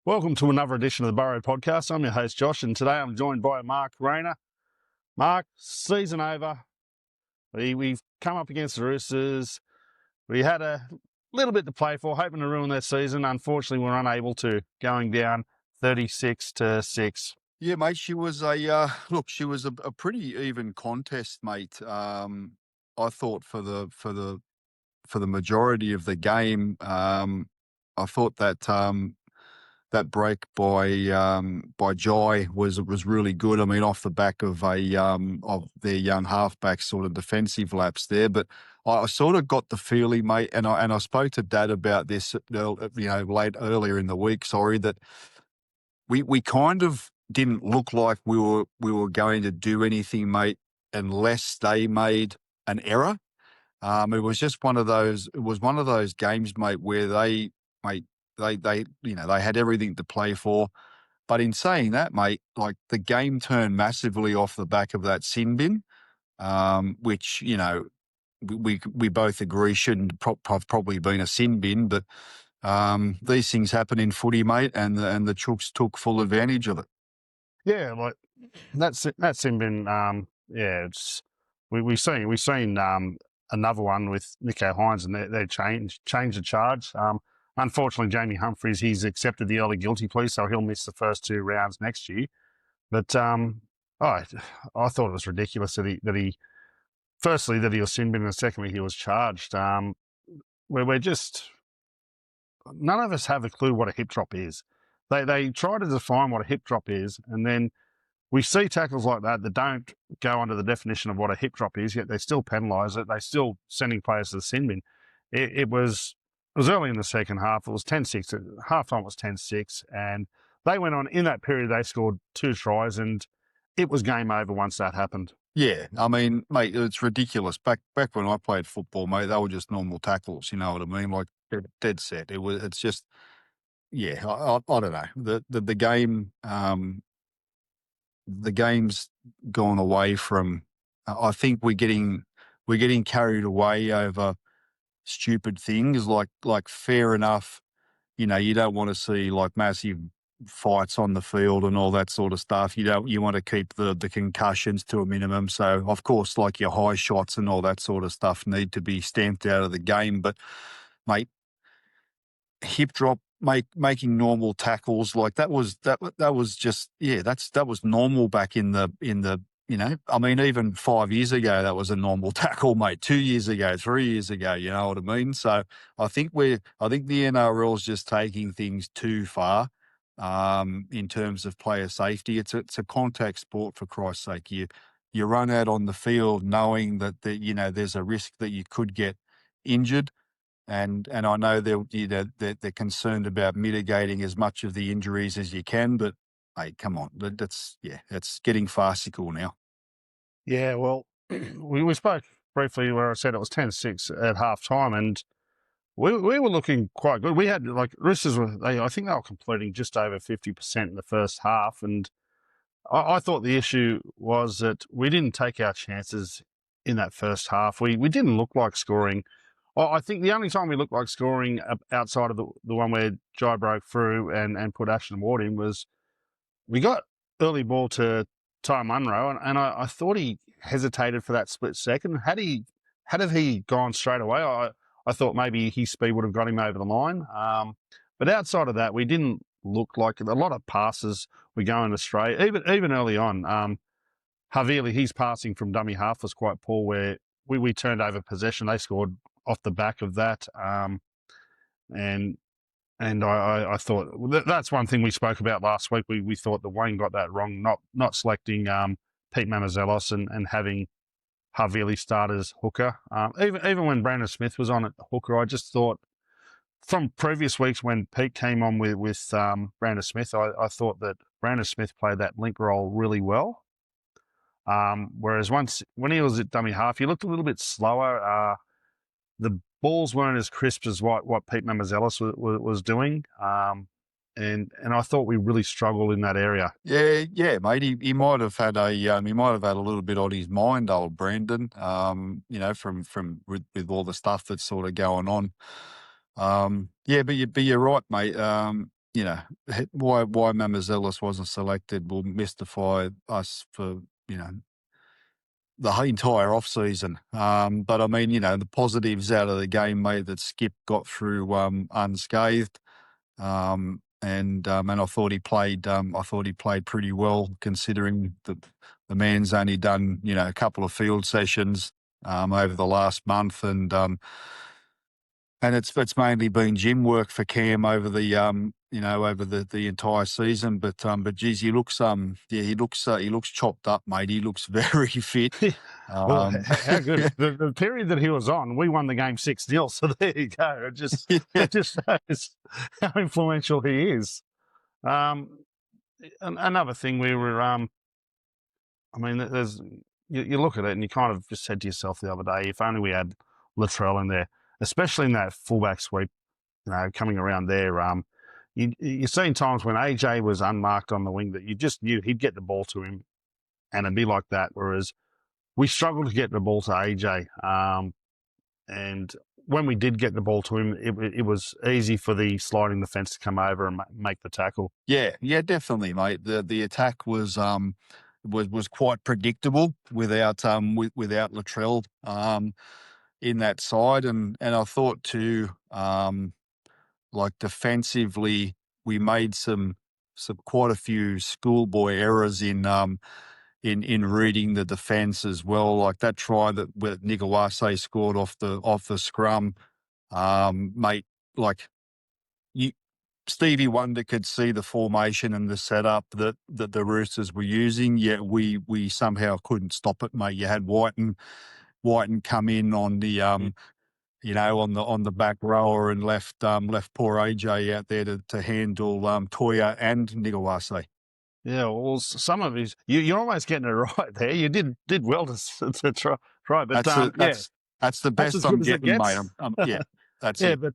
Welcome to another edition of the Burrow Podcast. I'm your host, Josh, and today I'm joined by Mark Rayner. Mark, season over. We've come up against the Roosters. We had a little bit to play for, hoping to ruin their season. Unfortunately, we were unable to, going down 36-6. Yeah, mate. She was she was a pretty even contest, mate. I thought for the majority of the game, I thought that break by Jai was really good. I mean, off the back of of their young halfback sort of defensive lapse there, but I sort of got the feeling, mate, and I spoke to Dad about this, earlier in the week. Sorry, that we kind of didn't look like we were going to do anything, mate, unless they made an error. It was just one of those. It was one of those games, mate, where they had everything to play for. But in saying that, mate, like the game turned massively off the back of that sin bin, which we both agree shouldn't have probably been a sin bin, but these things happen in footy, mate, and the Chooks took full advantage of it. Yeah, like that's sin bin. We've seen another one with Nico Hines, and they changed the charge. Unfortunately, Jamie Humphries, he's accepted the early guilty plea, so he'll miss the first 2 rounds next year. But I thought it was ridiculous that he firstly that he was sin bin, and secondly he was charged. We're just, none of us have a clue what a hip drop is. They try to define what a hip drop is, and then we see tackles like that don't go under the definition of what a hip drop is, yet they still penalise it. They're still sending players to the sin bin. It was early in the second half. It was 10-6. Halftime was 10-6, and they went on. In that period, they scored 2 tries, and it was game over once that happened. Yeah, I mean, mate, it's ridiculous. Back when I played football, mate, they were just normal tackles. You know what I mean? Like dead set. It's just, yeah. I don't know. The game. The game's gone away from. I think we're getting carried away over stupid things like fair enough. You don't want to see like massive fights on the field and all that sort of stuff. You want to keep the concussions to a minimum. So of course, like your high shots and all that sort of stuff need to be stamped out of the game. But mate, hip drop, making normal tackles, like that was just, yeah, that was normal back in the I mean, even 5 years ago, that was a normal tackle, mate. 2 years ago, 3 years ago, you know what I mean? So I think the NRL's just taking things too far in terms of player safety. It's a contact sport, for Christ's sake. You run out on the field knowing that there's a risk that you could get injured. And I know they're concerned about mitigating as much of the injuries as you can, but hey, come on, that's getting farcical now. Yeah, well, we spoke briefly where I said it was 10-6 at halftime, and we were looking quite good. We had Roosters I think they were completing just over 50% in the first half, and I thought the issue was that we didn't take our chances in that first half. We didn't look like scoring. I think the only time we looked like scoring outside of the one where Jai broke through and put Ashton Ward in was we got early ball to Ty Munro, and I thought he hesitated for that split second. Had he gone straight away, I thought maybe his speed would have got him over the line. But outside of that, we didn't look like a lot of passes were going astray. Even early on, Havili, his passing from dummy half was quite poor, where we turned over possession. They scored off the back of that, and I thought that's one thing we spoke about last week. We thought that Wayne got that wrong, not selecting Pete Mamazelos and having Havili start as hooker. Even when Brandon Smith was on at hooker, I just thought from previous weeks when Pete came on with Brandon Smith, I thought that Brandon Smith played that link role really well. Whereas when he was at dummy half, he looked a little bit slower. The balls weren't as crisp as what Pete Mamazelos was doing. And I thought we really struggled in that area. Yeah, mate. He might have had a little bit on his mind, old Brandon. From with all the stuff that's sort of going on. But you're right, mate. why Mamazelis wasn't selected will mystify us for, the entire off season. But I mean, the positives out of the game, mate, that Skip got through unscathed. And I thought he played. I thought he played pretty well, considering that the man's only done a couple of field sessions over the last month, and it's mainly been gym work for Cam over the over the entire season. But geez, he looks he looks chopped up, mate. He looks very fit. Well, how good. The period that he was on, we won the game 6-0. So there you go. It just shows how influential he is. Another thing we were, I mean, there's you look at it and you kind of just said to yourself the other day, if only we had Latrell in there, especially in that fullback sweep, coming around there. You've seen times when AJ was unmarked on the wing that you just knew he'd get the ball to him and it'd be like that. Whereas we struggled to get the ball to AJ. And when we did get the ball to him, it was easy for the sliding the fence to come over and make the tackle. Yeah, definitely, mate. The attack was quite predictable without Latrell in that side, and I thought too, like defensively, we made some quite a few schoolboy errors in reading the defence as well. Like that try that Nigawase scored off the scrum, mate. Like Stevie Wonder could see the formation and the setup that the Roosters were using, yet we somehow couldn't stop it, mate. You had Whiten come in on the on the back rower and left poor AJ out there to handle Toya and Nigawase. Yeah, well, some of his you're almost getting it right there. You did well to try, but that's the best I'm getting, mate. Yeah, that's yeah, it. But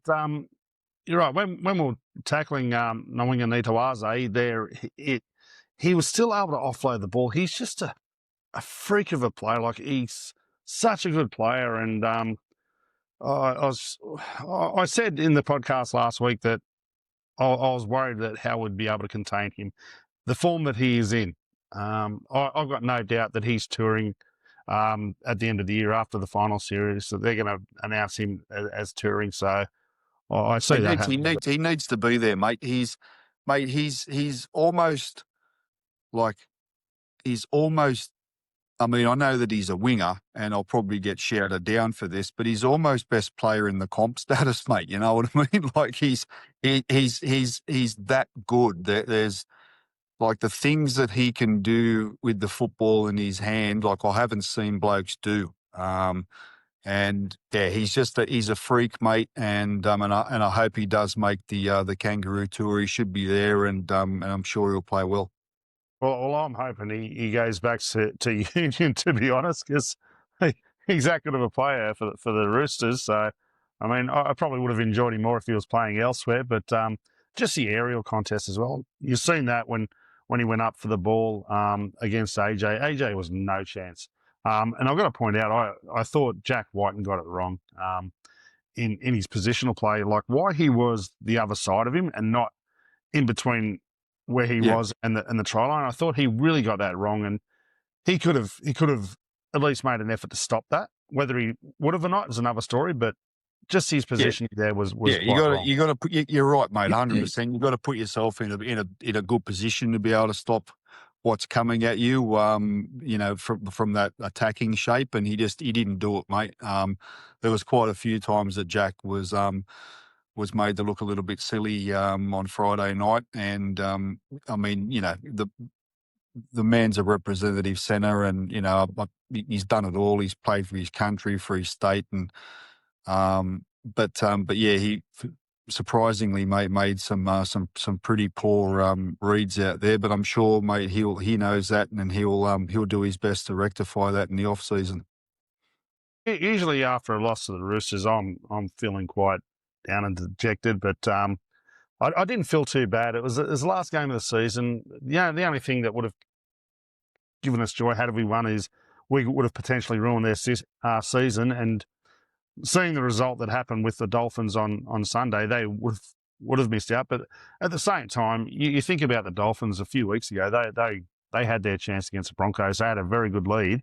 you're right. When we were tackling Nawinga Nitawaze there, he was still able to offload the ball. He's just a freak of a player. Like he's such a good player, and I said in the podcast last week that I was worried that how we'd be able to contain him. The form that he is in, I've got no doubt that he's touring at the end of the year after the final series. So they're going to announce him as touring. So I see that. He needs to be there, mate. He's almost like I mean, I know that he's a winger, and I'll probably get shouted down for this, but he's almost best player in the comp status, mate. You know what I mean? Like he's that good. There's like the things that he can do with the football in his hand, like I haven't seen blokes do. And yeah, he's a freak, mate. And I hope he does make the Kangaroo Tour. He should be there, and I'm sure he'll play well. Well, I'm hoping he goes back to Union, to be honest, because he's that good of a player for the Roosters. So, I mean, I probably would have enjoyed him more if he was playing elsewhere. But just the aerial contest as well. You've seen that when he went up for the ball against AJ. AJ was no chance. And I've got to point out, I thought Jack Whiten got it wrong in his positional play, like why he was the other side of him and not in between where he was and the try line. I thought he really got that wrong, and he could have at least made an effort to stop that. Whether he would have or not is another story, but just his position there was you got to put. You're right, mate. 100%. You got to put yourself in a good position to be able to stop what's coming at you. From that attacking shape, and he didn't do it, mate. There was quite a few times that Jack was made to look a little bit silly on Friday night, and I mean, the man's a representative centre, and he's done it all. He's played for his country, for his state, and but yeah, he surprisingly made some pretty poor reads out there. But I'm sure, mate, he knows that, and he'll do his best to rectify that in the off season. Usually after a loss to the Roosters, I'm feeling quite down and dejected, but I didn't feel too bad. It was the last game of the season. Yeah, the only thing that would have given us joy had we won is we would have potentially ruined their season. And seeing the result that happened with the Dolphins on Sunday, they would have would have missed out. But at the same time, you think about the Dolphins a few weeks ago. They had their chance against the Broncos. They had a very good lead,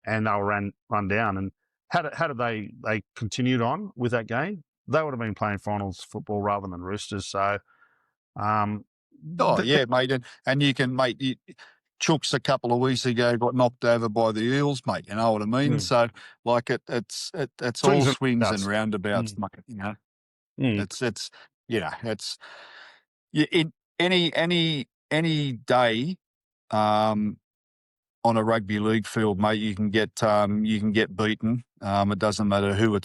and they were run down. And how did they continued on with that game? They would have been playing finals football rather than Roosters. So, Oh, yeah, mate. And you can, mate, Chooks a couple of weeks ago got knocked over by the Eels, mate. You know what I mean? So, like, it's all swings and roundabouts, mate. You know, it's in any day, on a rugby league field, mate, you can get beaten. It doesn't matter who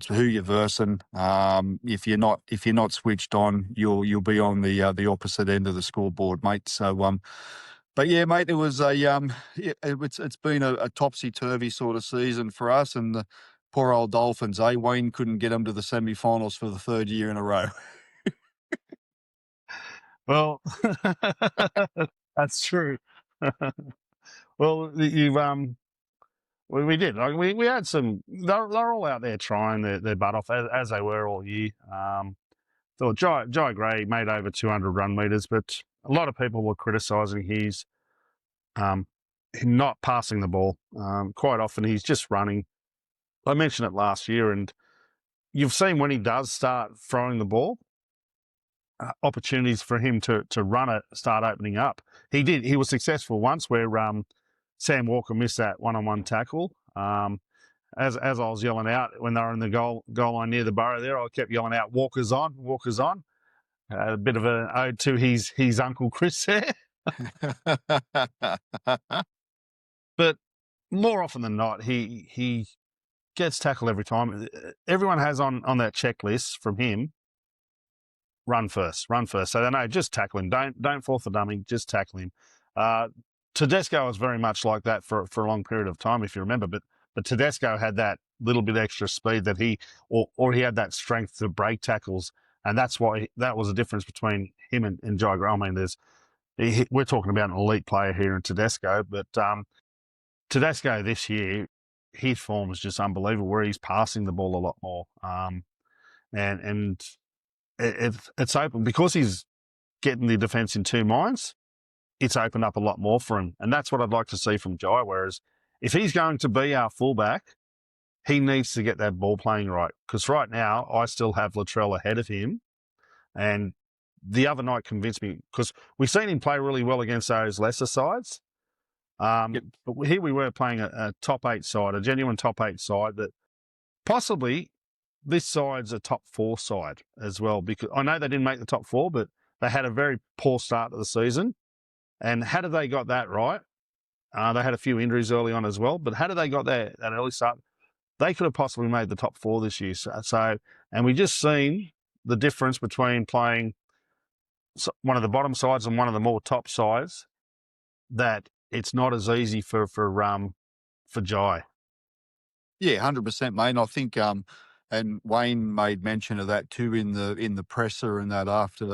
you're versing. If you're not switched on, you'll be on the opposite end of the scoreboard, mate. So but yeah, mate, it was it's been a topsy turvy sort of season for us, and the poor old Dolphins. Wayne couldn't get them to the semi-finals for the third year in a row. Well, that's true. Well, we did. Like we had some. They're all out there trying their butt off as they were all year. Thought Jai Gray made over 200 run meters, but a lot of people were criticising his not passing the ball. Quite often he's just running. I mentioned it last year, and you've seen when he does start throwing the ball, opportunities for him to run it start opening up. He did. He was successful once where Sam Walker missed that one-on-one tackle. As I was yelling out when they were in the goal line near the Burrow there, I kept yelling out, "Walker's on, Walker's on." A bit of an ode to his uncle Chris there. But more often than not, he gets tackled every time. Everyone has on that checklist from him, run first. So they know, just tackle him. Don't fall for dummy, just tackle him. Tedesco was very much like that for a long period of time, if you remember. But Tedesco had that little bit extra speed that he had that strength to break tackles, and that's why that was the difference between him and Jai Gray. I mean, we're talking about an elite player here in Tedesco, but Tedesco this year, his form is just unbelievable. Where he's passing the ball a lot more, and it's open because he's getting the defence in two minds. It's opened up a lot more for him. And that's what I'd like to see from Jai. Whereas if he's going to be our fullback, he needs to get that ball playing right. Because right now, I still have Latrell ahead of him. And the other night convinced me, because we've seen him play really well against those lesser sides. But here we were playing a top 8 side, a genuine top 8 side that possibly this side's a top 4 side as well. Because I know they didn't make the top 4, but they had a very poor start to the season. And how did they got that right? They had a few injuries early on as well, but how did they got that early start? They could have possibly made the top 4 this year. So and we just seen the difference between playing one of the bottom sides and one of the more top sides, that it's not as easy for Jai. Yeah, 100%, mate. And I think and Wayne made mention of that too in the presser and that after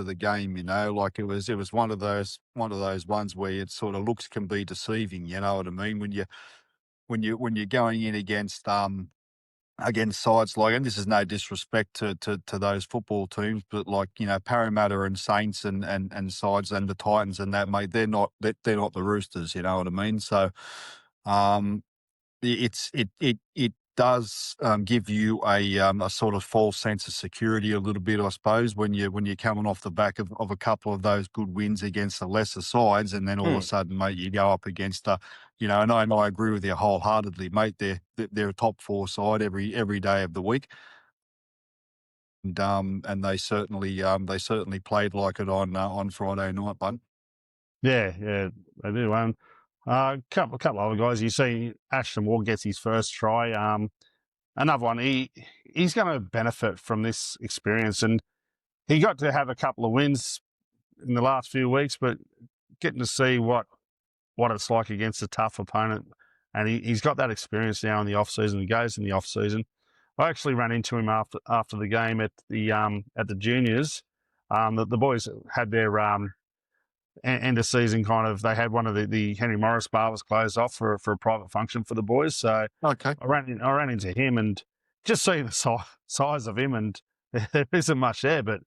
the game. You know, like it was one of those ones where it sort of looks can be deceiving. You know what I mean? When you're going in against sides like, and this is no disrespect to those football teams, but like, you know, Parramatta and Saints and sides and the Titans and that, mate, they're not the Roosters. You know what I mean? So, it does give you a sort of false sense of security a little bit, I suppose, when you're coming off the back of a couple of those good wins against the lesser sides, and then all of a sudden, mate, you go up against and I agree with you wholeheartedly, mate. They're a top 4 side every day of the week, and they certainly played like it on Friday night, bud. Yeah, they do. A couple of other guys. You see, Ashton Ward gets his first try. Another one. He's going to benefit from this experience, and he got to have a couple of wins in the last few weeks, but getting to see what it's like against a tough opponent, and he's got that experience now in the off season. He goes in the off season. I actually ran into him after the game at the juniors. The boys had their end of season kind of. They had one of the Henry Morris bar was closed off for a private function for the boys. So okay, I ran into him and just seeing the size of him, and there isn't much there, but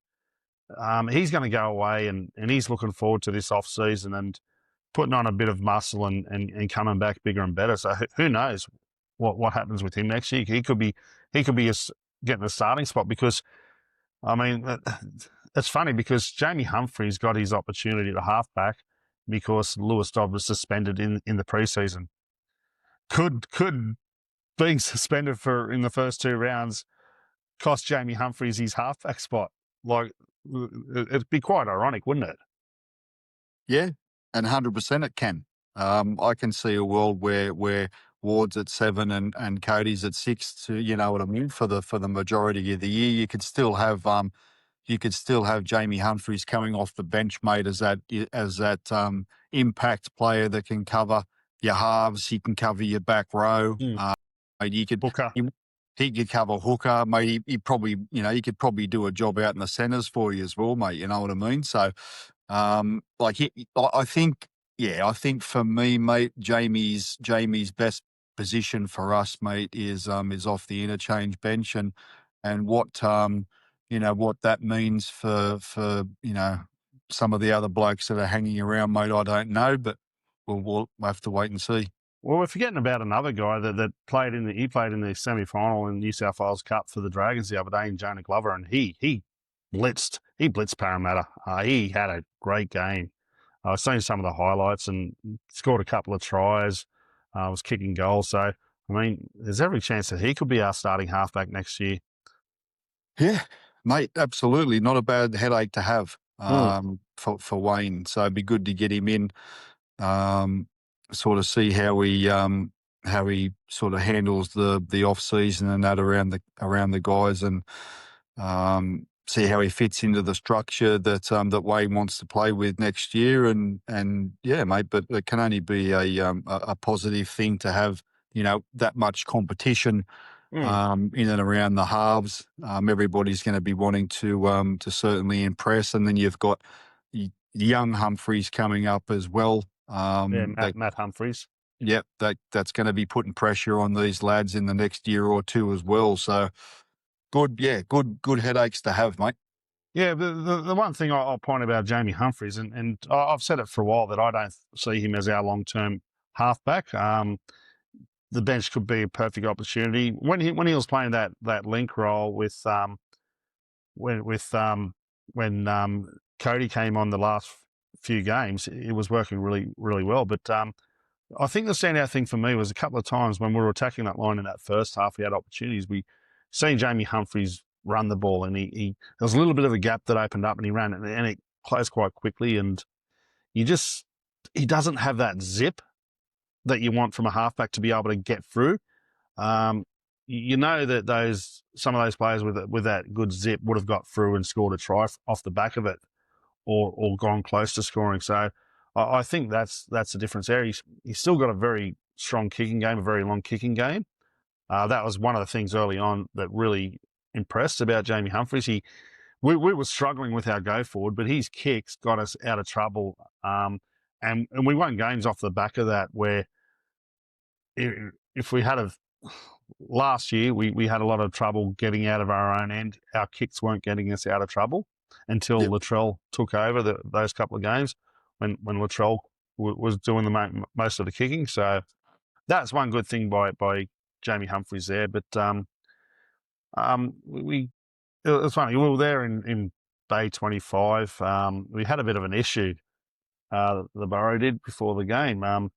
He's going to go away and he's looking forward to this off season and putting on a bit of muscle and coming back bigger and better. So who knows what happens with him next year? He could be getting a starting spot because, I mean, it's funny because Jamie Humphries got his opportunity to halfback because Lewis Dodd was suspended in the preseason. Could being suspended in the first 2 rounds cost Jamie Humphries his halfback spot? Like, it'd be quite ironic, wouldn't it? Yeah, and 100% it can. I can see a world where Ward's at 7 and Cody's at 6. You know what I mean? For the majority of the year, you could still have Jamie Humphries coming off the bench, mate, as that impact player that can cover your halves. He can cover your back row. You could Hooker. He could cover hooker, mate. He probably, he could probably do a job out in the centres for you as well, mate. You know what I mean? So, I think for me, mate, Jamie's best position for us, mate, is off the interchange bench, and what what that means for some of the other blokes that are hanging around, mate. I don't know, but we'll have to wait and see. Well, we're forgetting about another guy that played in the semi-final in New South Wales Cup for the Dragons the other day, in Jonah Glover, and he blitzed Parramatta. He had a great game. I was seeing some of the highlights and scored a couple of tries. Was kicking goals. So, I mean, there's every chance that he could be our starting halfback next year. Yeah, mate, absolutely. Not a bad headache to have for Wayne. So it'd be good to get him in, sort of see how he sort of handles the off season and that around the guys, and see how he fits into the structure that Wayne wants to play with next year. And yeah, mate, but it can only be a positive thing to have that much competition in and around the halves. Everybody's going to be wanting to certainly impress, and then you've got young Humphries coming up as well. Matt Humphries. Yep, that's going to be putting pressure on these lads in the next year or two as well. So good headaches to have, mate. Yeah, the one thing I'll point about Jamie Humphries, and I've said it for a while, that I don't see him as our long-term halfback. The bench could be a perfect opportunity. When he was playing that link role with when Cody came on the last few games, it was working really, really well. But I think the standout thing for me was a couple of times when we were attacking that line in that first half, we had opportunities. We seen Jamie Humphries run the ball, and he there was a little bit of a gap that opened up, and he ran it, and it closed quite quickly. And he doesn't have that zip that you want from a halfback to be able to get through. You know that some of those players with that good zip would have got through and scored a try off the back of it, or gone close to scoring. So I think that's the difference there. He's still got a very strong kicking game, a very long kicking game. That was one of the things early on that really impressed about Jamie Humphries. We were struggling with our go forward, but his kicks got us out of trouble. And we won games off the back of that, where if we had last year, we had a lot of trouble getting out of our own end. Our kicks weren't getting us out of trouble until Latrell took over those couple of games when Latrell was doing most of the kicking. So that's one good thing by Jamie Humphries there. But it was funny. We were there in Bay 25. We had a bit of an issue. The Burrow did before the game.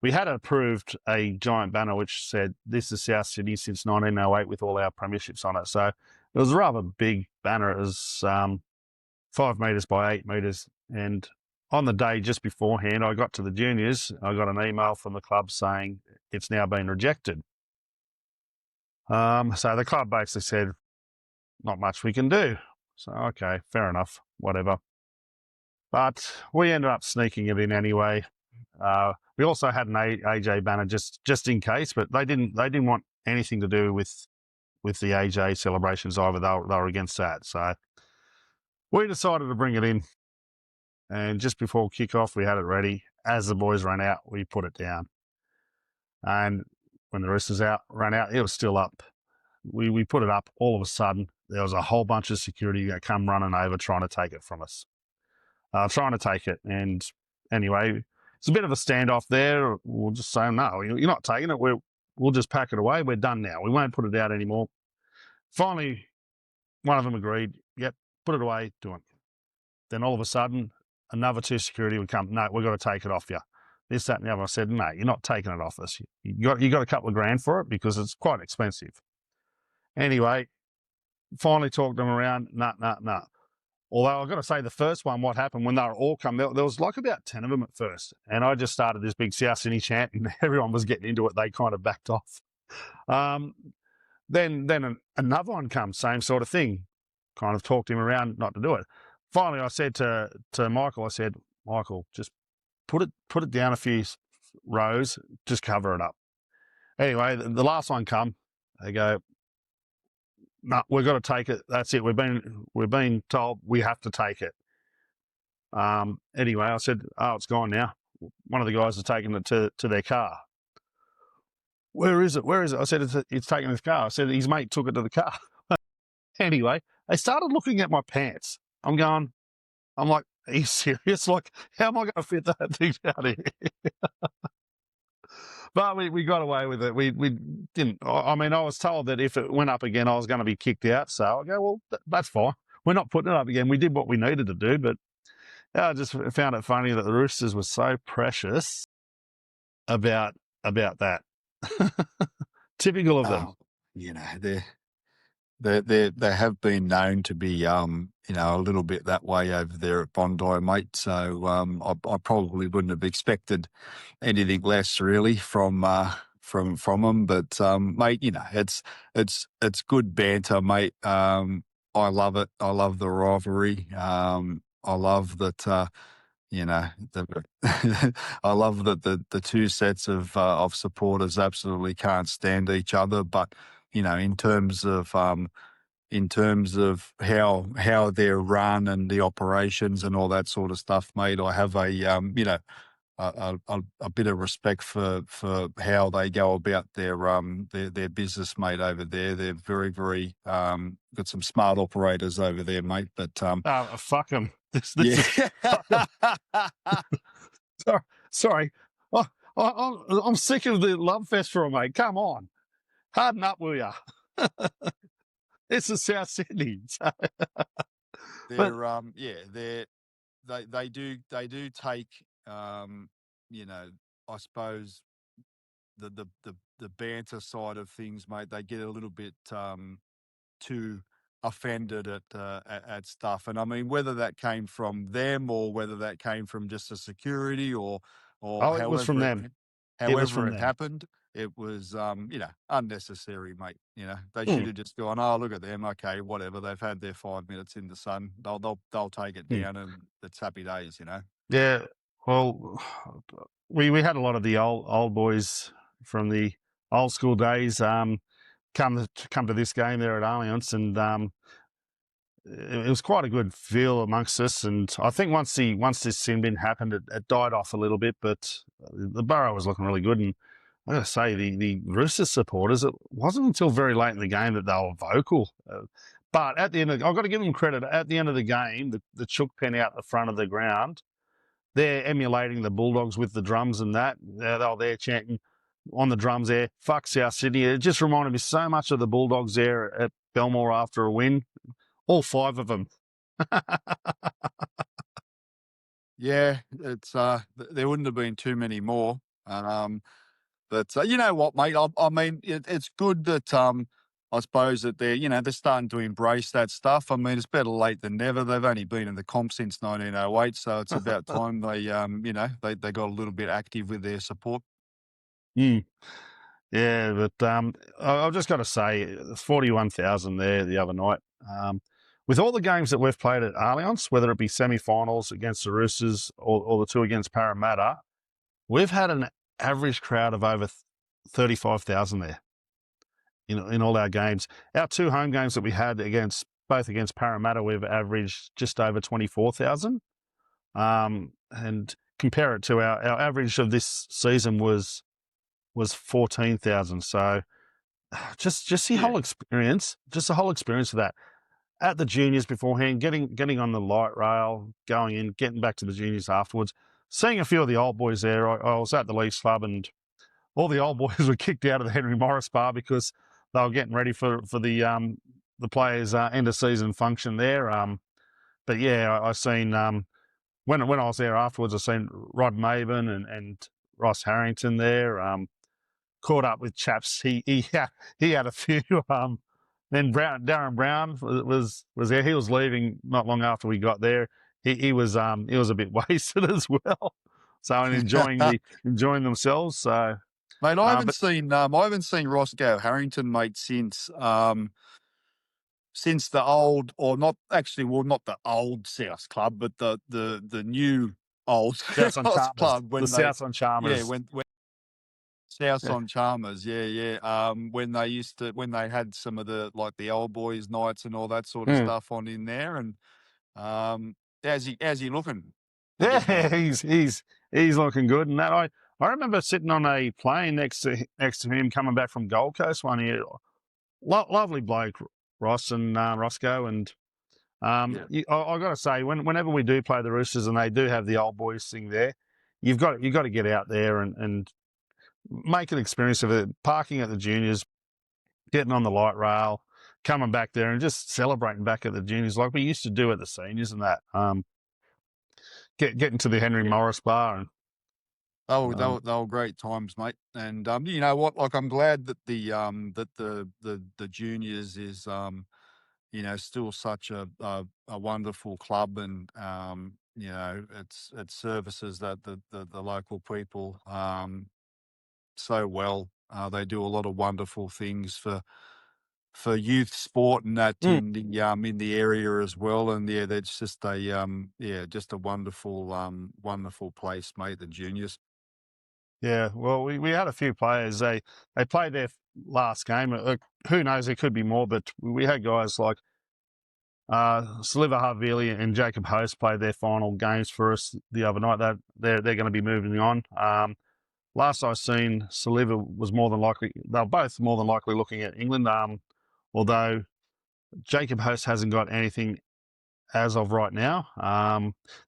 We had approved a giant banner which said, "This is South Sydney since 1908," with all our premierships on it. So it was a rather big banner. It was 5 metres by 8 metres. And on the day just beforehand, I got to the juniors. I got an email from the club saying it's now been rejected. So the club basically said, not much we can do. So, okay, fair enough, whatever. But we ended up sneaking it in anyway. We also had an AJ banner just in case, but they didn't want anything to do with the AJ celebrations either. They were against that. So we decided to bring it in. And just before kickoff, we had it ready. As the boys ran out, we put it down. And when the Roosters ran out, it was still up. We put it up all of a sudden. there was a whole bunch of security that come running over trying to take it from us. And anyway, it's a bit of a standoff there. We'll just say, no, you're not taking it. We'll just pack it away. We're done now. We won't put it out anymore. Finally, one of them agreed, yep, put it away, do it. Then all of a sudden, another 2 security would come, no, we've got to take it off you. This, that, and the other. I said, no, you're not taking it off us. You got a couple of grand for it because it's quite expensive. Anyway, finally talked them around, nah. Although I've got to say, the first one, what happened when they were all come, there was like about 10 of them at first. And I just started this big South Sydney chant and everyone was getting into it. They kind of backed off. Then another one comes, same sort of thing. Kind of talked him around not to do it. Finally, I said to Michael, Michael, just put it down a few rows, just cover it up. Anyway, the last one come, they go, no, we've got to take it. That's it. We've been told we have to take it. Anyway, I said, oh, it's gone now. One of the guys has taken it to their car. Where is it? I said, it's taken his car. I said, his mate took it to the car. Anyway, they started looking at my pants. I'm like, are you serious? Like, how am I going to fit that thing out here? But we got away with it. We didn't. I mean, I was told that if it went up again, I was going to be kicked out. So I go, well, that's fine. We're not putting it up again. We did what we needed to do. But I just found it funny that the Roosters were so precious about that. Typical of them. You know, they have been known to be, a little bit that way over there at Bondi, mate. So I probably wouldn't have expected anything less, really, from them. But mate, it's good banter, mate. I love it. I love the rivalry. I love that. I love that the 2 sets of supporters absolutely can't stand each other, but in terms of how they're run and the operations and all that sort of stuff, mate, I have a bit of respect for how they go about their business, mate, over there. They're very, very got some smart operators over there, mate. But fuck them. Yeah. Sorry. I'm sick of the love festival, mate. Come on. Harden up, will ya? This is South Sydney. So. They do take, I suppose the banter side of things, mate. They get a little bit too offended at stuff, and I mean, whether that came from them or whether that came from just the security or it was from them. However it happened, it was unnecessary, mate. They should have just gone, oh, look at them, okay, whatever. They've had their 5 minutes in the sun. They'll take it down, and it's happy days. Yeah. Well, we had a lot of the old boys from the old school days come to this game there at Allianz, and it was quite a good feel amongst us. And I think once this sin bin happened, it died off a little bit, but the Burrow was looking really good. And I got to say, the Roosters supporters, it wasn't until very late in the game that they were vocal. But at the end, I've got to give them credit. At the end of the game, the chook pen out the front of the ground, they're emulating the Bulldogs with the drums and that. They were there chanting on the drums there, fuck South Sydney. It just reminded me so much of the Bulldogs there at Belmore after a win. All 5 of them. Yeah, it's there wouldn't have been too many more. But you know what, mate? I mean, it's good that I suppose that they're starting to embrace that stuff. I mean, it's better late than never. They've only been in the comp since 1908, so it's about time they they got a little bit active with their support. Yeah, but I've just got to say, there's 41,000 there the other night. With all the games that we've played at Allianz, whether it be semi-finals against the Roosters or the 2 against Parramatta, we've had an average crowd of over 35,000 there in all our games. Our 2 home games that we had both against Parramatta, we've averaged just over 24,000. And compare it to our average of this season was 14,000. So just the whole experience, of that. at the juniors beforehand, getting on the light rail, going in, getting back to the juniors afterwards, seeing a few of the old boys there. I was at the Leafs Club and all the old boys were kicked out of the Henry Morris bar because they were getting ready for the players' end of season function there. But yeah, I seen when I was there afterwards, I seen Rod Maben and Ross Harrington there. Caught up with chaps. He had a few. Then Darren Brown was there. He was leaving not long after we got there. He was a bit wasted as well. So and enjoying themselves. So Mate, I but haven't seen Roscoe Harrington, mate, since the old, or not actually, well, not the old South Club, but the new old South on South Chalmers, Club the South on Chalmers. yeah, when South on Chalmers, yeah. When they had some of the old boys nights and all that sort of stuff on in there, and how's he looking? Yeah, he's looking good. And that I remember sitting on a plane next to him coming back from Gold Coast one year. Lovely bloke, Ross and Roscoe. And I got to say, whenever we do play the Roosters and they do have the old boys thing there, you've got to get out there and make an experience of it. Parking at the juniors, getting on the light rail, coming back there and just celebrating back at the juniors like we used to do at the seniors and that. Getting to the Henry Morris bar and they were great times, mate. And you know what? Like, I'm glad that the juniors is still such a wonderful club, and it services the local people so well. They do a lot of wonderful things for youth sport and that in the area as well. And yeah, that's just a wonderful place, mate. The juniors. yeah. Well, we had a few players. They played their last game. Who knows? There could be more, but we had guys like Sliver Havili and Jacob Host played their final games for us the other night. That they're going to be moving on. Last I seen, Saliva was more than likely. They're both more than likely looking at England. Although Jacob Host hasn't got anything as of right now.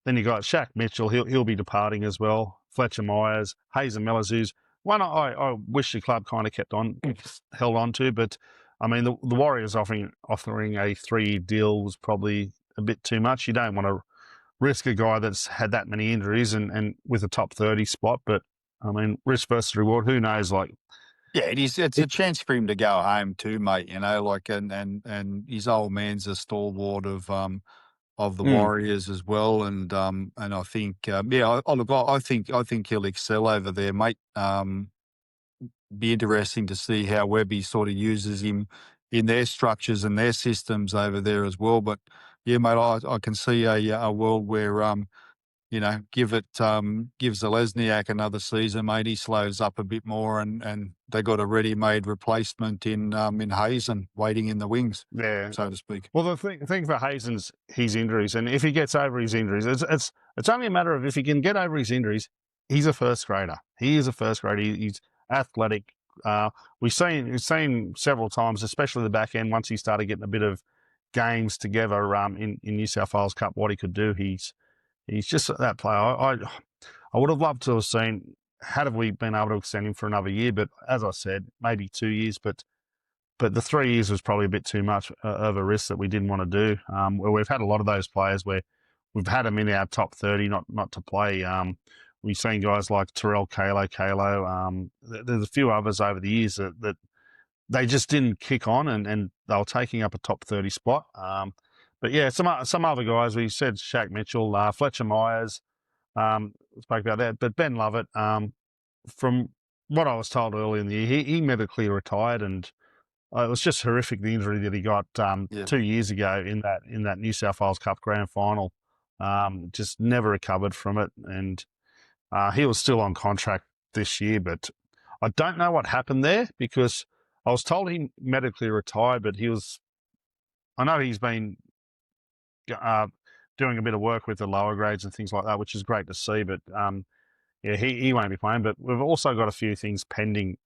Then you got Shaq Mitchell. He'll be departing as well. Fletcher Myers, Hazen Mellors, who's one I wish the club kind of held on to, but I mean the Warriors offering a 3-year deal was probably a bit too much. You don't want to risk a guy that's had that many injuries and with a top 30 spot, but I mean, risk versus reward. Who knows? Like, yeah, it's a chance for him to go home too, mate. And his old man's a stalwart of the Warriors as well. And I think, I think he'll excel over there, mate. Be interesting to see how Webby sort of uses him in their structures and their systems over there as well. But yeah, mate, I can see a world where give Zelezniak another season, mate. He slows up a bit more, and they got a ready-made replacement in Hazen waiting in the wings, so to speak. Well, the thing for Hazen's his injuries, and if he gets over his injuries, it's only a matter of if he can get over his injuries. He's a first grader. He is a first grader. He's athletic. We've seen several times, especially the back end. Once he started getting a bit of games together in New South Wales Cup, what he could do. He's just that player. I would have loved to have seen, had we been able to extend him for another year, but as I said, maybe 2 years, but the 3 years was probably a bit too much of a risk that we didn't want to do. Where we've had a lot of those players where we've had them in our top 30 not to play. We've seen guys like Terrell Kalo. There's a few others over the years that they just didn't kick on and they were taking up a top 30 spot. But yeah, some other guys, we said Shaq Mitchell, Fletcher Myers, spoke about that. But Ben Lovett, from what I was told earlier in the year, he medically retired, and it was just horrific, the injury that he got 2 years ago in that New South Wales Cup grand final. Just never recovered from it, and he was still on contract this year, but I don't know what happened there because I was told he medically retired, but I know he's been doing a bit of work with the lower grades and things like that, which is great to see. But he won't be playing. But we've also got a few things pending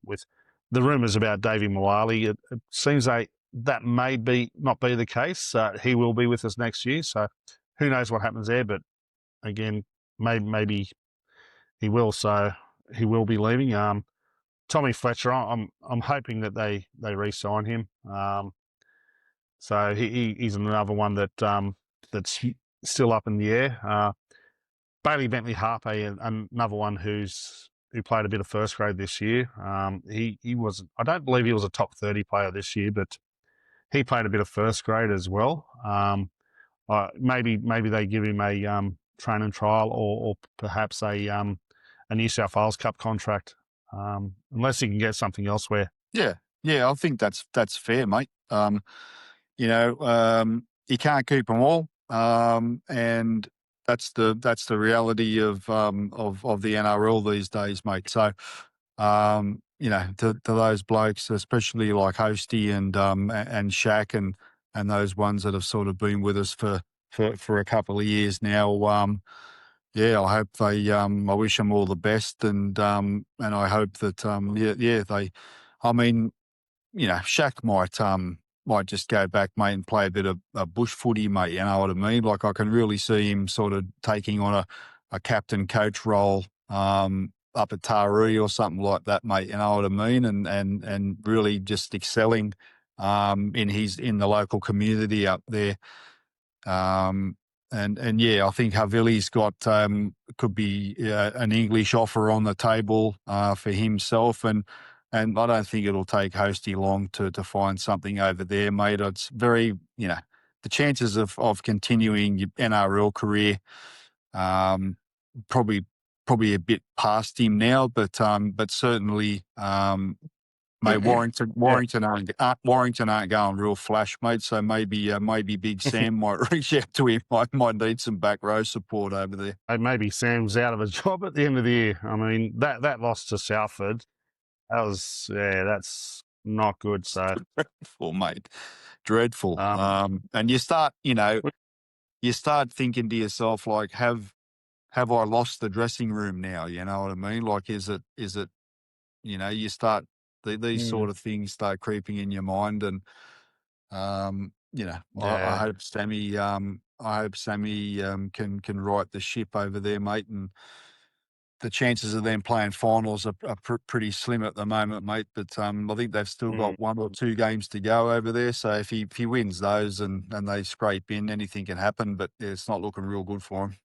with the rumours about Davey Malali. It seems that may not be the case. He will be with us next year, so who knows what happens there. But again, maybe he will. So he will be leaving. Tommy Fletcher, I'm hoping that they re-sign him. So he's another one that's still up in the air. Bailey Bentley Harpe, another one who played a bit of first grade this year. He was, I don't believe he was a top 30 player this year, but he played a bit of first grade as well. Maybe they give him a training trial or perhaps a New South Wales Cup contract, unless he can get something elsewhere. Yeah, I think that's fair, mate. You can't keep them all, and that's the reality of the NRL these days, mate. So, to those blokes, especially like Hosty and Shaq and those ones that have sort of been with us for a couple of years now. I hope they. I wish them all the best, and I hope that they. I mean, Shaq might just go back, mate, and play a bit of bush footy, mate. You know what I mean? Like I can really see him sort of taking on a captain coach role up at Taree or something like that, mate. You know what I mean? And really just excelling in the local community up there. I think Havili's got could be an English offer on the table for himself, and I don't think it'll take Hosty long to find something over there, mate. It's very, the chances of continuing your NRL career probably a bit past him now, but certainly. Mate, Warrington aren't going real flash, mate. So maybe Big Sam might reach out to him. Might need some back row support over there. Maybe Sam's out of a job at the end of the year. I mean, that loss to Salford, that's not good. So dreadful, mate, dreadful. And you start thinking to yourself, like, have I lost the dressing room now? You know what I mean? Like, is it? You start. These sort of things start creeping in your mind, and I hope Sammy, can right the ship over there, mate. And the chances of them playing finals are pretty slim at the moment, mate. But I think they've still got 1 or 2 games to go over there. So if he wins those and they scrape in, anything can happen. But it's not looking real good for him.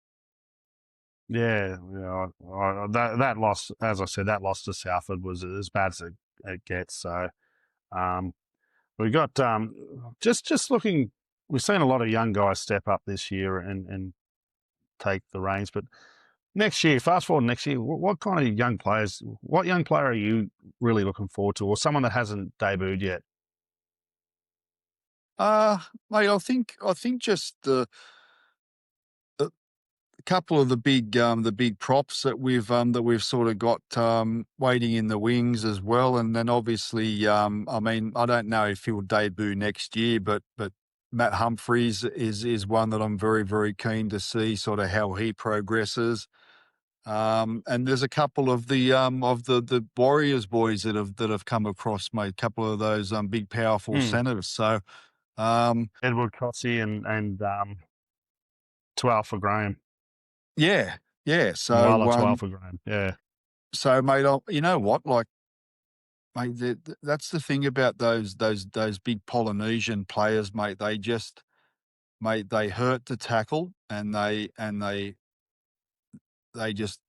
Yeah, that loss, as I said, that loss to Salford was as bad as it gets. So we got just looking. We've seen a lot of young guys step up this year and take the reins. But next year, fast forward next year, what kind of young players? What young player are you really looking forward to, or someone that hasn't debuted yet? Mate, I think just the couple of the big props that we've sort of got waiting in the wings as well, and then obviously, I mean, I don't know if he'll debut next year, but Matt Humphries is one that I'm very, very keen to see sort of how he progresses. And there's a couple of the Warriors boys that have come across, mate. A couple of those big powerful centers. So Edward Cossey and Tualfa Graham. Yeah. So Tualfa Graham. Yeah. So, mate, you know what? Like, mate, that's the thing about those big Polynesian players, mate. They just, mate, they hurt to tackle, and they just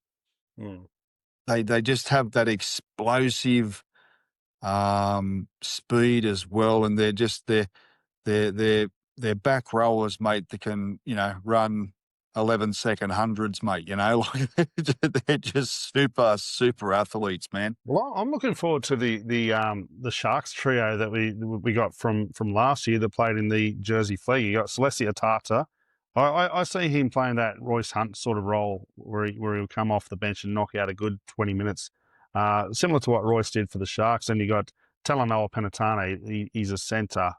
they just have that explosive speed as well, and they're back rowers, mate, that can run 11-second hundreds, mate. They're just super athletes, man. Well, I'm looking forward to the Sharks trio that we got from last year that played in the Jersey Fleet. You got Celestia Tata. I see him playing that Royce Hunt sort of role where he'll come off the bench and knock out a good 20 minutes, similar to what Royce did for the Sharks. And you got Talanoa Penatane. He's a centre.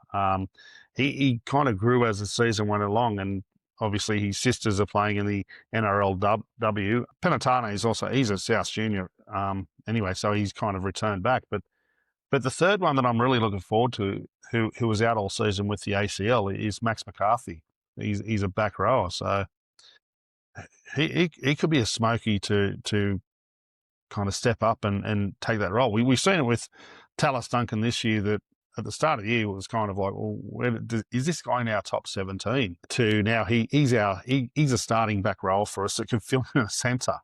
He kind of grew as the season went along, and obviously his sisters are playing in the NRLW. Penatane he's a South junior anyway, so he's kind of returned back. But But the third one that I'm really looking forward to, who was out all season with the ACL, is Max McCarthy. He's a back rower, so he could be a smoky to kind of step up and take that role. We've seen it with Tallis Duncan this year, that at the start of the year it was kind of like, well, is this guy now top 17? To now he's a starting back row for us that can fill in a centre.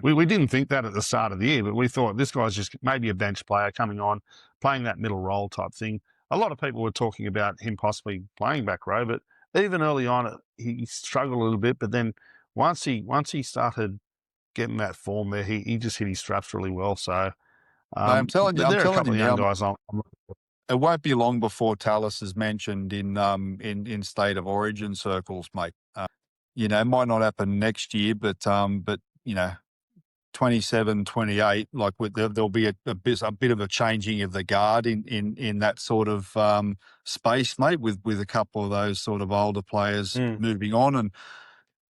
We didn't think that at the start of the year, but we thought this guy's just maybe a bench player coming on, playing that middle role type thing. A lot of people were talking about him possibly playing back row, but even early on he struggled a little bit. But then once he started getting that form there, he just hit his straps really well. So I'm telling you, there are a couple of young now, guys. it won't be long before Tallis is mentioned in state of origin circles, mate. It might not happen next year, but 27, 28, like there'll be a bit of a changing of the guard in that sort of space, mate, with a couple of those sort of older players moving on, and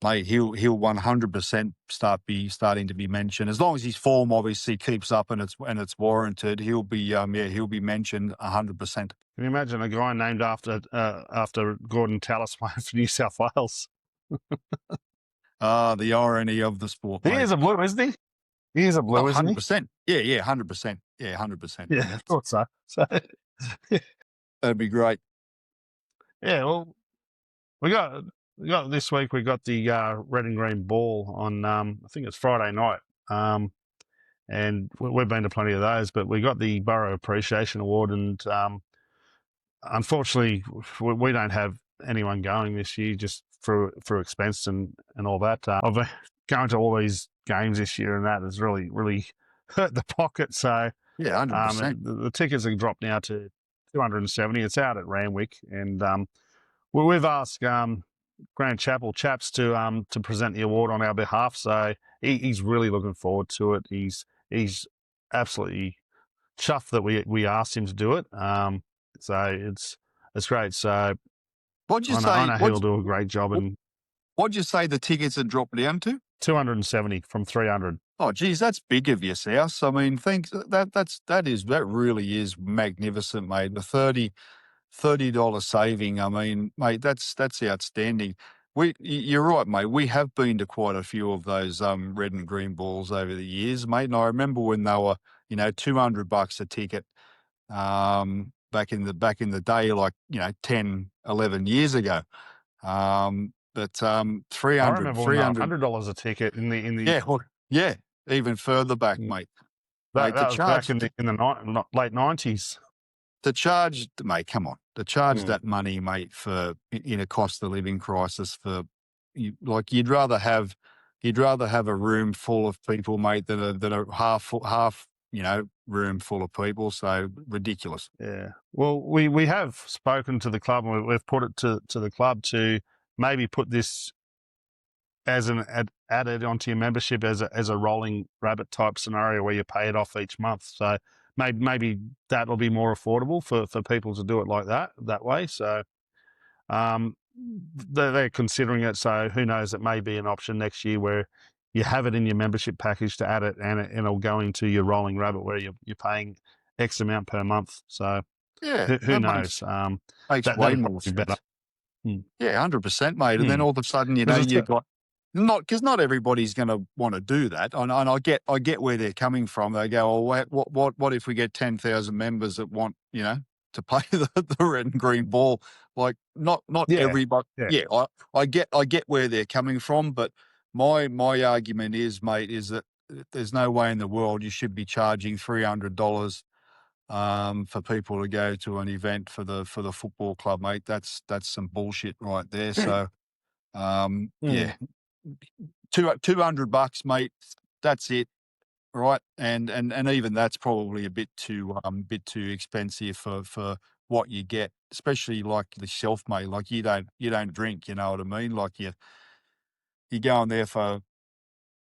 mate, he'll 100% starting to be mentioned, as long as his form obviously keeps up and it's warranted. He'll be mentioned 100%. Can you imagine a guy named after Gordon Tallis playing for New South Wales? The irony of the sport, mate. He is a Blue, isn't he? He is a Blue, isn't he? 100%. Yeah, 100%. Yeah, 100%. Yeah, I thought so. That'd be great. Yeah, well, we got this week. We got the red and green ball on. I think it's Friday night, and we've been to plenty of those. But we got the Burrow Appreciation Award, and unfortunately, we don't have anyone going this year, just through expense and all that. I've been going to all these games this year, and that has really hurt the pocket. So yeah, 100%. The tickets have dropped now to $270. It's out at Randwick, and we've asked Grand Chapel chaps to present the award on our behalf. So he's really looking forward to it. He's absolutely chuffed that we asked him to do it. So it's great. So what'd you say? I know he'll do a great job. And what'd you say the tickets had dropped down to? 270 from 300. Oh, geez, that's big of you, South. I mean, that really is magnificent, mate. The $30 saving. I mean, mate, that's outstanding. You're right, mate. We have been to quite a few of those red and green balls over the years, mate. And I remember when they were, $200 a ticket, back in the day, like 10, 11 years ago. But 300. I remember $100 a ticket in the even further back, mate. That was back in the late 90s. To charge, mate, come on. To charge that money, mate, for in a cost of living crisis, you'd rather have a room full of people, mate, that are half room full of people. So ridiculous. Yeah. Well, we have spoken to the club, and we've put it to the club to maybe put this as an added onto your membership as a rolling rabbit type scenario where you pay it off each month. So maybe that'll be more affordable for people to do it like that way. So they're considering it. So who knows, it may be an option next year where you have it in your membership package to add it, and it'll go into your rolling rabbit where you're paying X amount per month. So yeah, who knows? Makes way more sense. Better. Yeah, 100%, mate. And then all of a sudden, you've got because not everybody's going to want to do that. And I get where they're coming from. They go, well, what if we get 10,000 members that want to play the red and green ball? Like not everybody. Yeah, I get where they're coming from, but my argument is, mate, is that there's no way in the world you should be charging $300 for people to go to an event for the football club, mate. That's some bullshit right there. So yeah, $200, mate. That's it, right? And even that's probably a bit too expensive for what you get, especially like yourself, mate. Like you don't drink, you know what I mean? Like you're going there for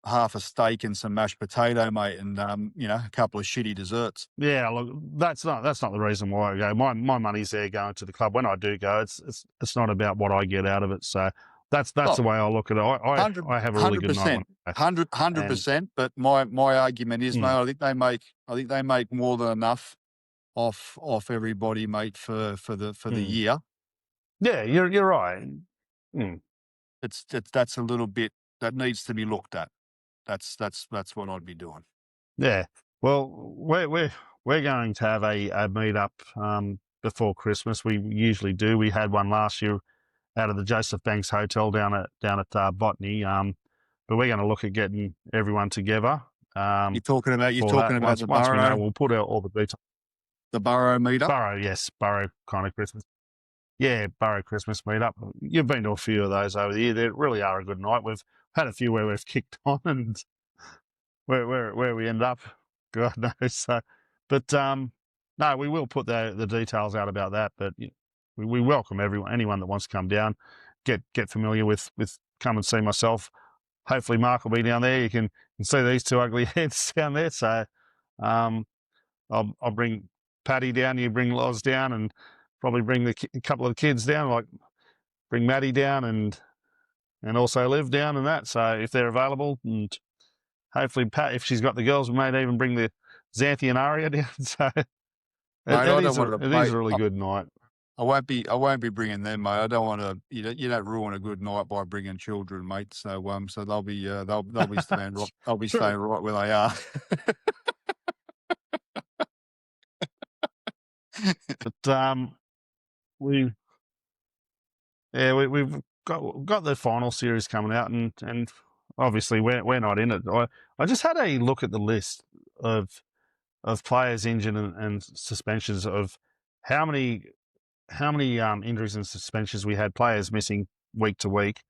half a steak and some mashed potato, mate, and a couple of shitty desserts. Yeah, look, that's not the reason why I go. My money's there going to the club. When I do go, it's not about what I get out of it. So that's the way I look at it. I have a really good night. 100%. But my argument is, mate, I think they make more than enough off everybody, mate, for the Mm. year. Yeah, you're right. Mm. That's a little bit that needs to be looked at. That's what I'd be doing. Yeah. Well, we're going to have a meet up before Christmas. We usually do. We had one last year out of the Joseph Banks Hotel down at Botany. But we're going to look at getting everyone together. You're talking about For that. Once we know, we'll put out all the details. the Burrow meetup. Burrow, yes, Burrow kind of Christmas. Yeah, Burrow Christmas meetup. You've been to a few of those over the year. They really are a good night. We've had a few where we've kicked on and where we end up, God knows. So, but no, we will put the details out about that. But we welcome anyone that wants to come down, get familiar with come and see myself. Hopefully, Mark will be down there. You can see these two ugly heads down there. So, I'll bring Paddy down. You bring Loz down, and probably bring a couple of the kids down. Like bring Maddie down and also Liv down and that. So if they're available, and hopefully Pat, if she's got the girls, we may even bring the Xanthi and Aria down. So it is a really good night. I won't be bringing them, mate. I don't want to. You don't ruin a good night by bringing children, mate. So so they'll be staying right. I'll be staying right where they are. But we've got the final series coming out, and obviously we're not in it. I just had a look at the list of players injured and suspensions of how many injuries and suspensions we had, players missing week to week.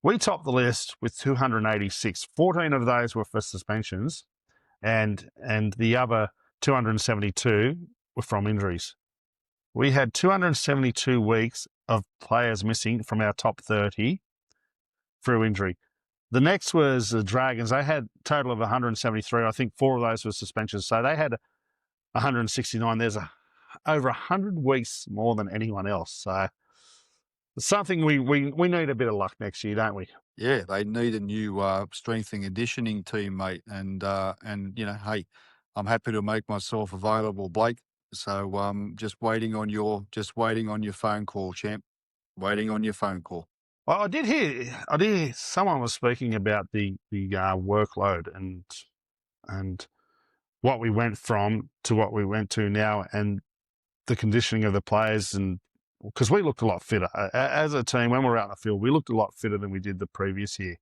We topped the list with 286. 14 of those were for suspensions, and the other 272 were from injuries. We had 272 weeks of players missing from our top 30 through injury. The next was the Dragons. They had a total of 173. I think 4 of those were suspensions. So they had 169. There's over 100 weeks more than anyone else. So it's something we need a bit of luck next year, don't we? Yeah, they need a new strength and conditioning team, mate. And hey, I'm happy to make myself available, Blake. So just waiting on your phone call, champ. Waiting on your phone call. Well, I did hear someone was speaking about the workload and what we went from to what we went to now, and the conditioning of the players, and because we looked a lot fitter as a team when we were out in the field, we looked a lot fitter than we did the previous year.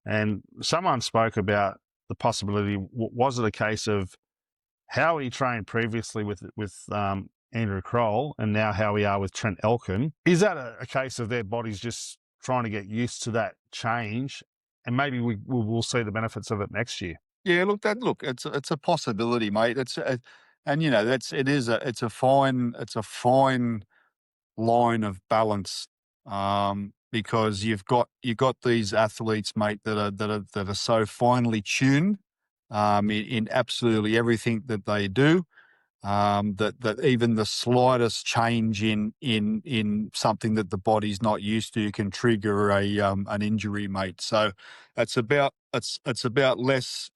And someone spoke about the possibility. Was it a case of how he trained previously with Andrew Kroll and now how we are with Trent Elkin? Is that a case of their bodies just trying to get used to that change, and maybe we'll see the benefits of it next year? Yeah, look, it's a possibility, mate. It's a fine line of balance, because you've got these athletes, mate, that are so finely tuned in absolutely everything that they do, that even the slightest change in something that the body's not used to can trigger an injury, mate. So it's about less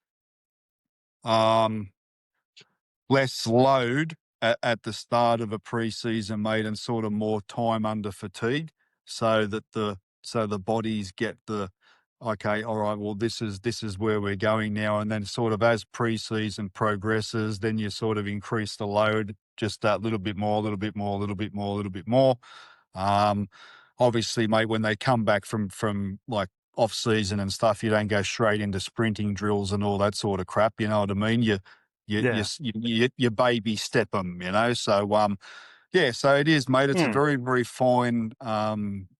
less load at the start of a preseason, mate, and sort of more time under fatigue, so that the bodies get the, okay, all right, well, this is where we're going now. And then sort of as preseason progresses, then you sort of increase the load just that little bit more. Obviously, mate, when they come back from like off season and stuff, you don't go straight into sprinting drills and all that sort of crap. You know what I mean? You baby step them, So so it is, mate. It's a very, very fine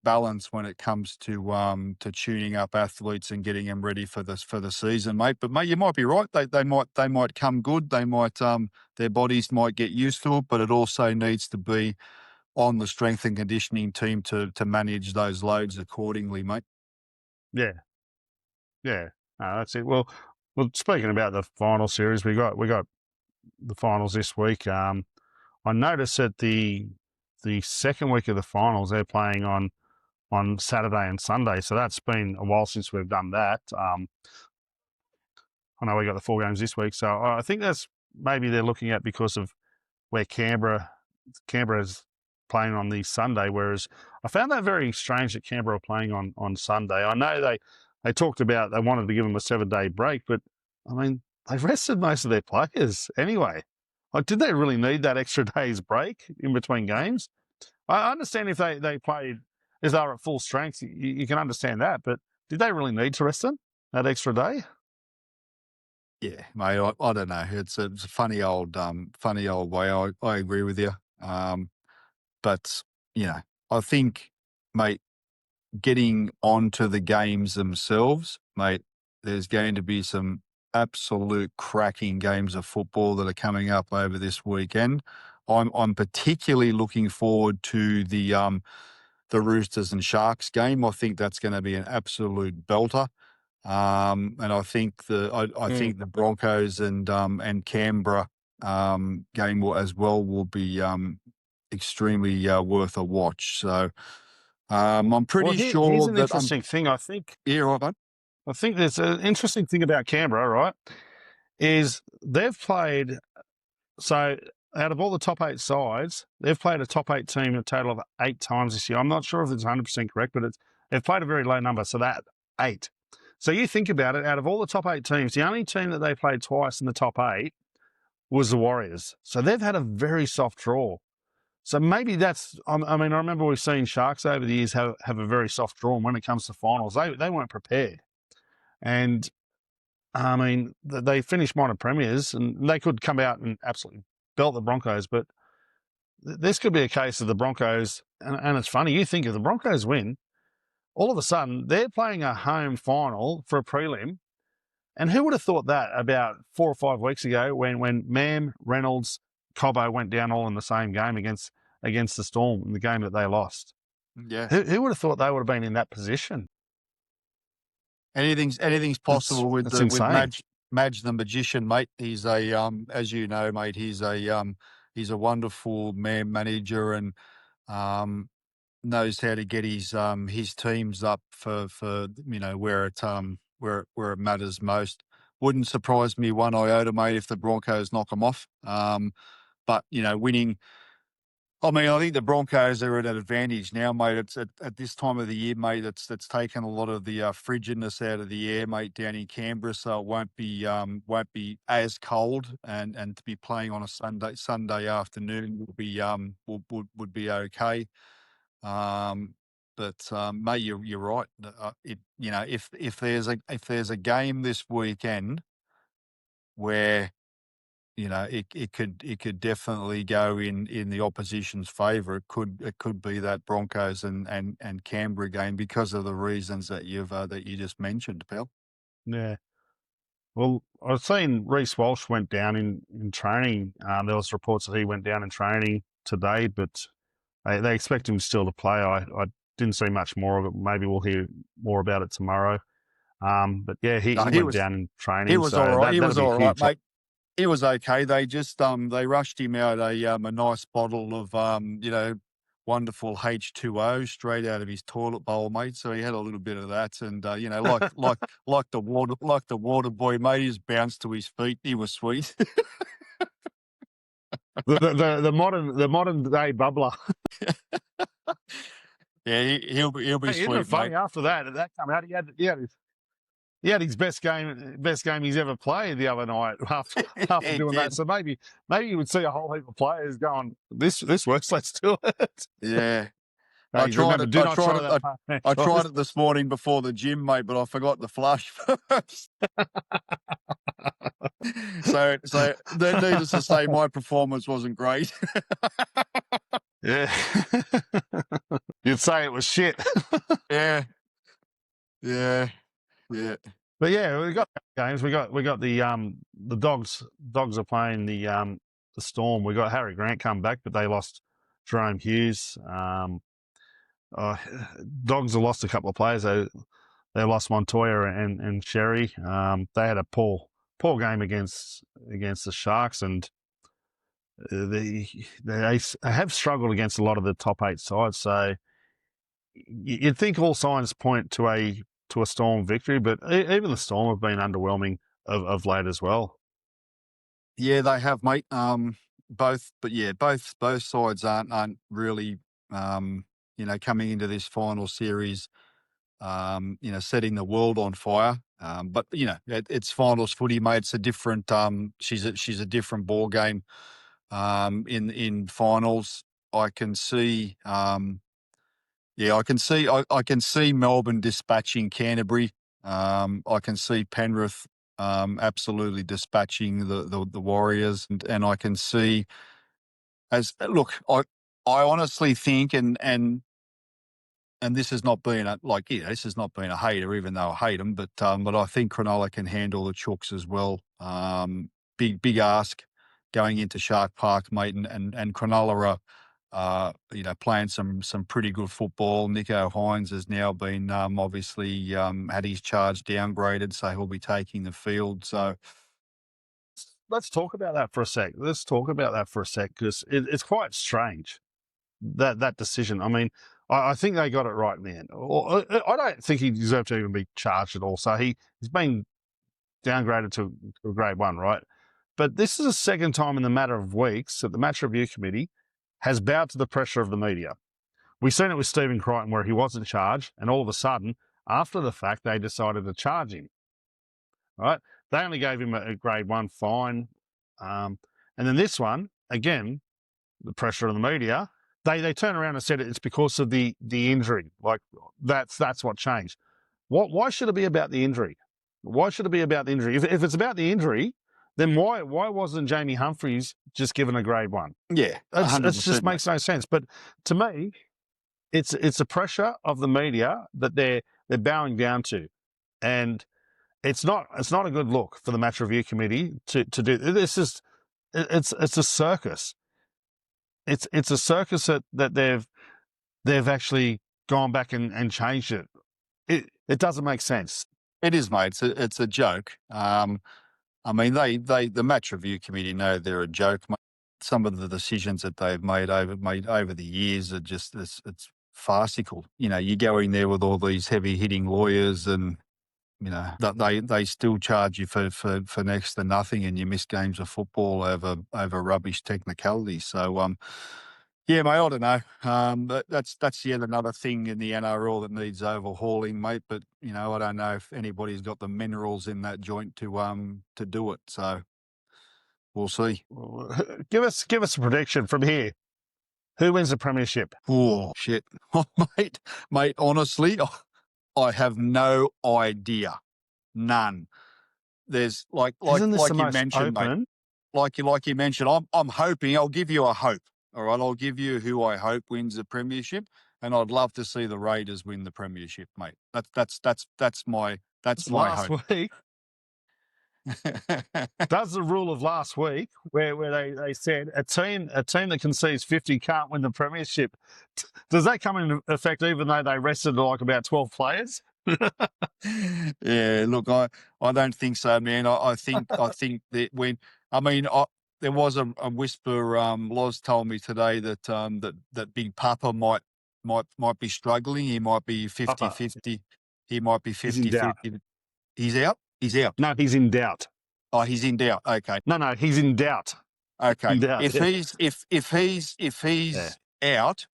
balance when it comes to tuning up athletes and getting them ready for the season, mate. But mate, you might be right. They might come good. They might their bodies might get used to it, but it also needs to be on the strength and conditioning team to manage those loads accordingly, mate. Yeah. That's it. Well, speaking about the final series, we got the finals this week. I noticed that the second week of the finals they're playing on Saturday and Sunday, so that's been a while since we've done that. I know we got the 4 games this week, so I think that's maybe they're looking at because of where Canberra's playing on the Sunday, whereas I found that very strange that Canberra are playing on Sunday. I know they talked about they wanted to give them a 7-day break, but I mean, they've rested most of their players anyway. Like, did they really need that extra day's break in between games? I understand if they played as they were at full strength, you can understand that, but did they really need to rest them that extra day? Yeah, mate. I don't know. It's a funny old way. I agree with you. But I think, mate, getting onto the games themselves, mate, there's going to be some absolute cracking games of football that are coming up over this weekend. I'm particularly looking forward to the Roosters and Sharks game. I think that's going to be an absolute belter. And I think think the Broncos and Canberra game as well will be extremely worth a watch. So I'm pretty sure here's an that interesting thing. I think right, mate. I think there's an interesting thing about Canberra, right? Is they've played so out of all the top 8 sides, they've played a top 8 team a total of 8 times this year. I'm not sure if it's 100% correct, but they've played a very low number, so that 8. So you think about it, out of all the top 8 teams, the only team that they played twice in the top 8 was the Warriors. So they've had a very soft draw. So maybe that's, I mean, I remember we've seen Sharks over the years have a very soft draw, and when it comes to finals, they weren't prepared. And I mean, they finished minor premiers, and they could come out and absolutely belt the Broncos, but this could be a case of the Broncos, and it's funny, you think if the Broncos win, all of a sudden they're playing a home final for a prelim, and who would have thought that about 4 or 5 weeks ago when Mam, Reynolds, Cobbo went down all in the same game against the Storm in the game that they lost? Yeah. Who would have thought they would have been in that position? Anything's possible with Madge the magician, mate. He's as you know, mate, he's a wonderful man manager and knows how to get his teams up for where it matters most. Wouldn't surprise me one iota, mate, if the Broncos knock them off. But winning. I mean, I think the Broncos are at an advantage now, mate. It's at this time of the year, mate. That's taken a lot of the frigidness out of the air, mate, down in Canberra. So it won't be as cold, and to be playing on a Sunday afternoon would be okay. But mate, you're right. If there's a game this weekend where it could definitely go in the opposition's favour. It could be that Broncos and Canberra game because of the reasons that you just mentioned, pal. Yeah. Well, I've seen Reece Walsh went down in training. There was reports that he went down in training today, but they expect him still to play. I didn't see much more of it. Maybe we'll hear more about it tomorrow. But yeah, he went down in training. He was all right. He was all right, mate. He was okay. They just they rushed him out a nice bottle of wonderful H2O straight out of his toilet bowl, mate. So he had a little bit of that, and like the water boy, mate. He just bounced to his feet. He was sweet. the modern day bubbler. Yeah, he'll be sweet. Mate. Funny after that came out. He had his best game he's ever played the other night after doing that. So maybe you would see a whole heap of players going, this works, let's do it. Yeah. I tried it this morning before the gym, mate, but I forgot the flush first. so needless to say, my performance wasn't great. Yeah. You'd say it was shit. Yeah. Yeah. Yeah. But yeah, we got games. We got the Dogs. Dogs are playing the Storm. We got Harry Grant come back, but they lost Jerome Hughes. Dogs have lost a couple of players. They lost Montoya and Sherry. They had a poor game against the Sharks, and they have struggled against a lot of the top 8 sides. So you'd think all signs point to a Storm victory, but even the Storm have been underwhelming of late as well. Yeah, they have, mate. both sides aren't really coming into this final series setting the world on fire. But it's finals footy, mate. It's a different she's a different ball game. In finals, I can see I can see Melbourne dispatching Canterbury. I can see Penrith absolutely dispatching the Warriors, and I can see I honestly think and this has not been this has not been a hater, even though I hate them, but I think Cronulla can handle the Chooks as well. Big ask going into Shark Park, mate, and Cronulla are playing some pretty good football. Nico Hines has now been obviously had his charge downgraded, so he'll be taking the field. So let's talk about that for a sec. Because it's quite strange that decision. I mean, I think they got it right in the end. I don't think he deserved to even be charged at all. So he's been downgraded to a grade 1, right? But this is the second time in the matter of weeks that the match review committee has bowed to the pressure of the media. We've seen it with Stephen Crichton where he wasn't charged, and all of a sudden, after the fact, they decided to charge him. Right? They only gave him a grade 1 fine. And then this one, again, the pressure of the media, they turn around and said it's because of the injury. Like that's what changed. Why should it be about the injury? Why should it be about the injury? If it's about the injury, then why wasn't Jamie Humphries just given a grade 1? Yeah, it just makes no sense. But to me, it's the pressure of the media that they're bowing down to, and it's not a good look for the match review committee to do this. It's a circus. It's a circus that they've actually gone back and changed it. It doesn't make sense. It is, mate. It's a joke. I mean, the match review committee know they're a joke. Mate. Some of the decisions that they've made over the years are just it's farcical. You go in there with all these heavy hitting lawyers, and that they still charge you for next to nothing, and you miss games of football over rubbish technicalities. So yeah, mate, I don't know. That's yet another thing in the NRL that needs overhauling, mate. But I don't know if anybody's got the minerals in that joint to do it. So we'll see. Give us a prediction from here. Who wins the premiership? Oh shit, mate. Honestly, I have no idea. None. There's like Isn't this like the you most mentioned, open? mate. Like you mentioned, I'm hoping. I'll give you a hope. All right, I'll give you who I hope wins the premiership, and I'd love to see the Raiders win the premiership, mate. That's my hope. Last week. That's the rule of last week, where they said a team that concedes 50 can't win the premiership. Does that come into effect even though they rested like about 12 players? Yeah, look, I don't think so, man. I think that there was a whisper. Loz told me today that that Big Papa might be struggling. He might be 50-50. He might be 50-50. He's out. He's out. No, he's in doubt. Oh, he's in doubt. Okay. No, he's in doubt. Okay. In doubt, if he's out,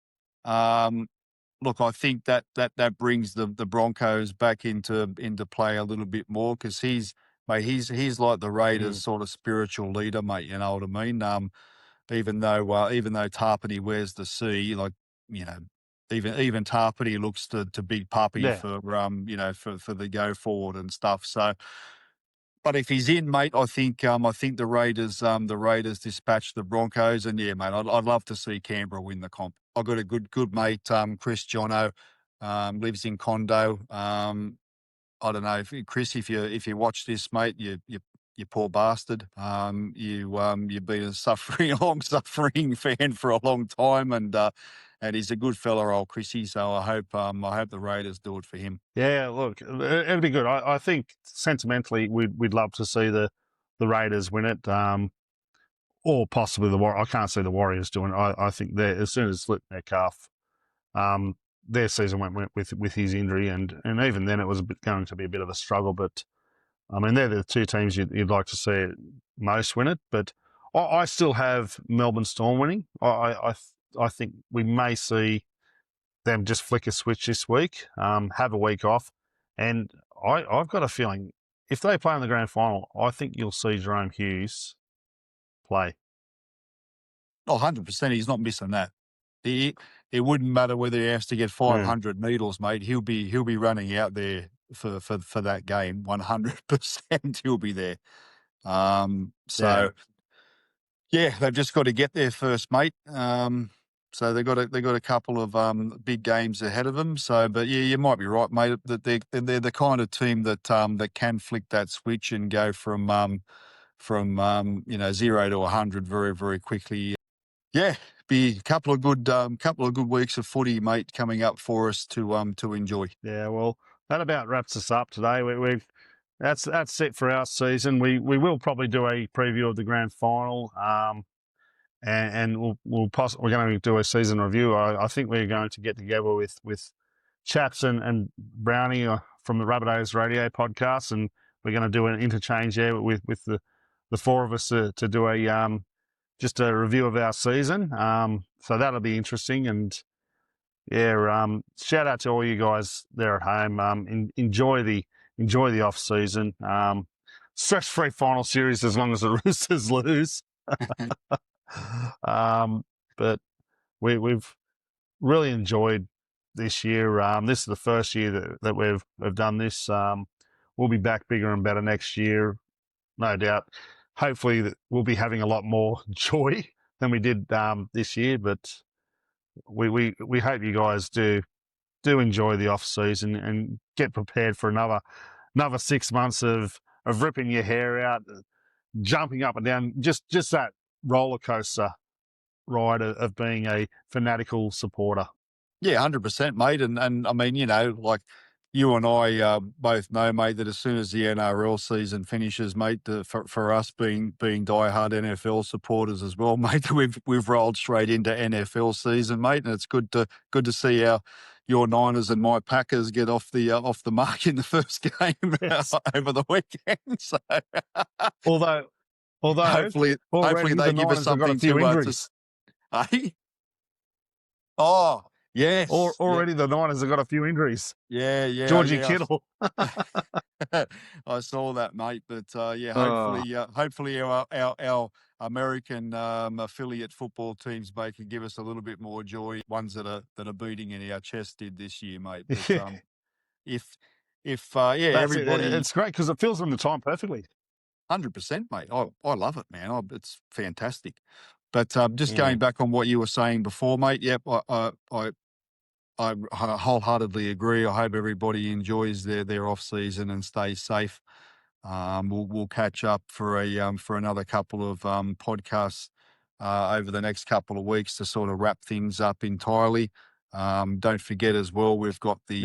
look, I think that brings the Broncos back into play a little bit more, because he's like the Raiders' sort of spiritual leader, mate. You know what I mean? Even though Tarpany wears the C, like even Tarpany looks to Big Puppy for for the go forward and stuff. So. But if he's in, mate, I think the Raiders dispatch the Broncos, and yeah, mate, I'd love to see Canberra win the comp. I've got a good mate, Chris Jono, lives in Condo. I don't know, Chris, if you watch this, mate, you poor bastard. You've been a long suffering fan for a long time, and he's a good fella, old Chrissy. So I hope the Raiders do it for him. Yeah, look, it'd be good. I think sentimentally we'd love to see the Raiders win it, or possibly the Warriors. I can't see the Warriors doing it. I think they, as soon as slipped their calf, their season went with his injury, and even then it was going to be a bit of a struggle. But I mean, they're the two teams you'd like to see most win it. But I still have Melbourne Storm winning. I think we may see them just flick a switch this week, have a week off, and I've got a feeling if they play in the grand final, I think you'll see Jerome Hughes play. Oh, 100%. He's not missing that. It wouldn't matter whether he has to get 500 needles, mate. He'll be running out there for that game. 100% he'll be there. Yeah, they've just got to get there first, mate. So they've got a couple of big games ahead of them. So, but yeah, you might be right, mate. That they're the kind of team that that can flick that switch and go from 0 to 100 very, very quickly. Yeah, be a couple of good weeks of footy, mate, coming up for us to enjoy. Yeah, well, that about wraps us up today. That's it for our season. We will probably do a preview of the grand final, and we're going to do a season review. I think we're going to get together with Chaps and Brownie from the Rabbitohs radio podcast, and we're going to do an interchange there with the four of us to do a just a review of our season. So that'll be interesting. And yeah, shout out to all you guys there at home. Enjoy the off season. Stress-free final series as long as the Roosters lose. But we've really enjoyed this year. This is the first year that we've done this. We'll be back bigger and better next year, no doubt. Hopefully that we'll be having a lot more joy than we did this year. But we hope you guys do enjoy the off season and get prepared for another 6 months of ripping your hair out, jumping up and down, just that roller coaster ride of being a fanatical supporter. Yeah, 100%, mate. And I mean, like you and I both know, mate, that as soon as the NRL season finishes, mate, for us being diehard NFL supporters as well, mate, we've rolled straight into NFL season, mate, and it's good to see your Niners and my Packers get off the mark in the first game over the weekend. So, although hopefully they give us something to. Hey? Oh. Yes. Already the Niners have got a few injuries. Yeah. Georgie Kittle. I saw that, mate. But hopefully our American affiliate football teams, mate, can give us a little bit more joy. Ones that are beating in our chest did this year, mate. But everybody, it's great because it fills in the time perfectly. 100%, mate. I love it, man. It's fantastic. But just going back on what you were saying before, mate. Yep, I wholeheartedly agree. I hope everybody enjoys their off season and stays safe. We'll catch up for another couple of podcasts over the next couple of weeks to sort of wrap things up entirely. Don't forget as well, we've got the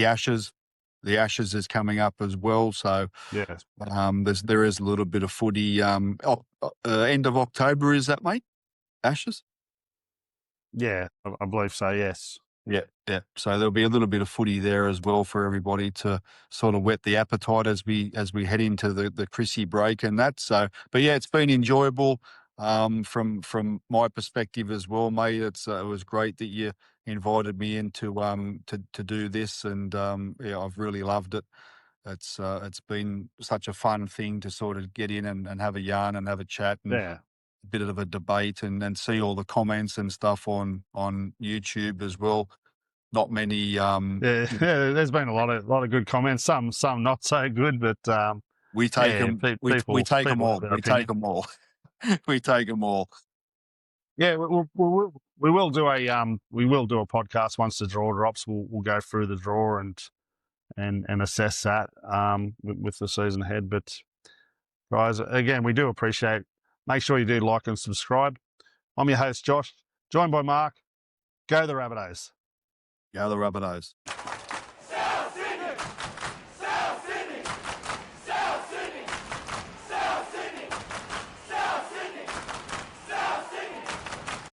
Ashes. The Ashes is coming up as well. So there is a little bit of footy. End of October, is that, mate? Ashes. Yeah, I believe so, yes. Yeah. So there'll be a little bit of footy there as well for everybody to sort of whet the appetite as we head into the Chrissy break and that. So, but yeah, it's been enjoyable from my perspective as well, mate. It was great that you invited me in to do this, and I've really loved it. It's been such a fun thing to sort of get in and have a yarn and have a chat and a bit of a debate and see all the comments and stuff on YouTube as well. Not many. There's been a lot of good comments. Some not so good, but we take them. We take them all. We take them all. We take them all. Yeah, we will do a podcast once the draw drops. We'll go through the draw and assess that with the season ahead. But guys, again, we do appreciate. Make sure you do like and subscribe. I'm your host, Josh, joined by Mark. Go the Rabbitohs. Go the Rabbitohs.